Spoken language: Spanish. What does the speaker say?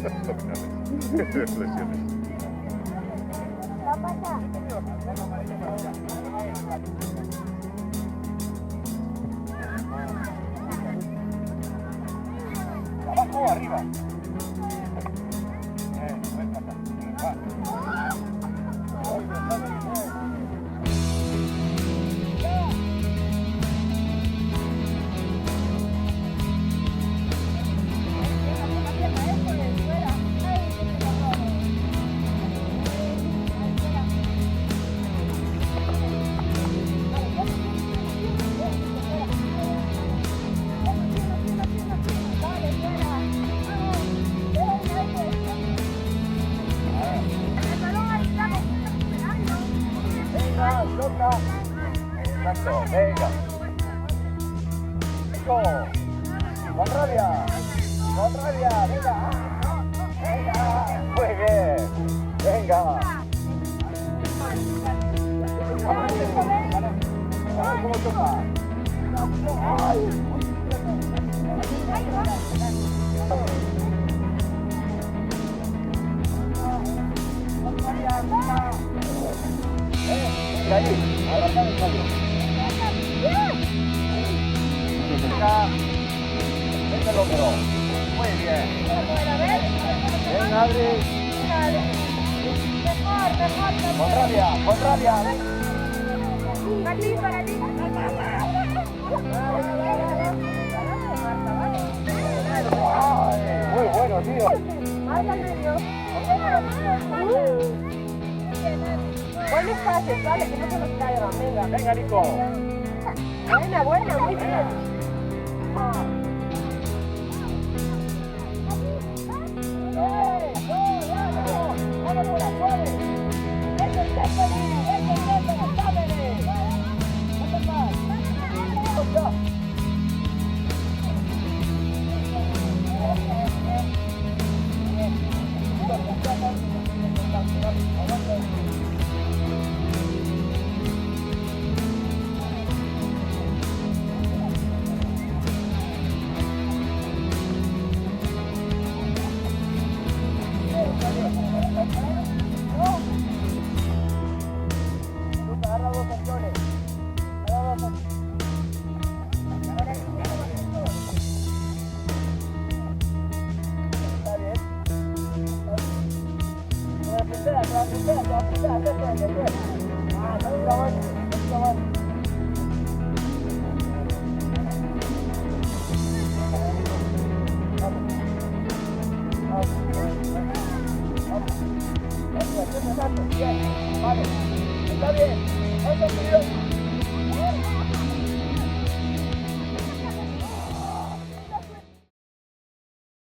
Reflexiones. ¿Abajo o arriba? Buen pata. Loca. Exacto, venga. Eso. Con rabia. Con rabia, venga. Venga. Muy bien. Venga. A ver cómo toca. Ay. Y ahí, abraza el caballo. Venga, venga el hombro. Muy bien. Venga, Adri. Con rabia, con rabia. Para ti. Ay, muy bueno, tío. Buen espacio, vale, que no se nos caigan, venga. Venga, Nico. Buena, muy bien. ¡Vamos por la suave! ¡Eso es agarra dos acciones. Está bien. Vale, está bien.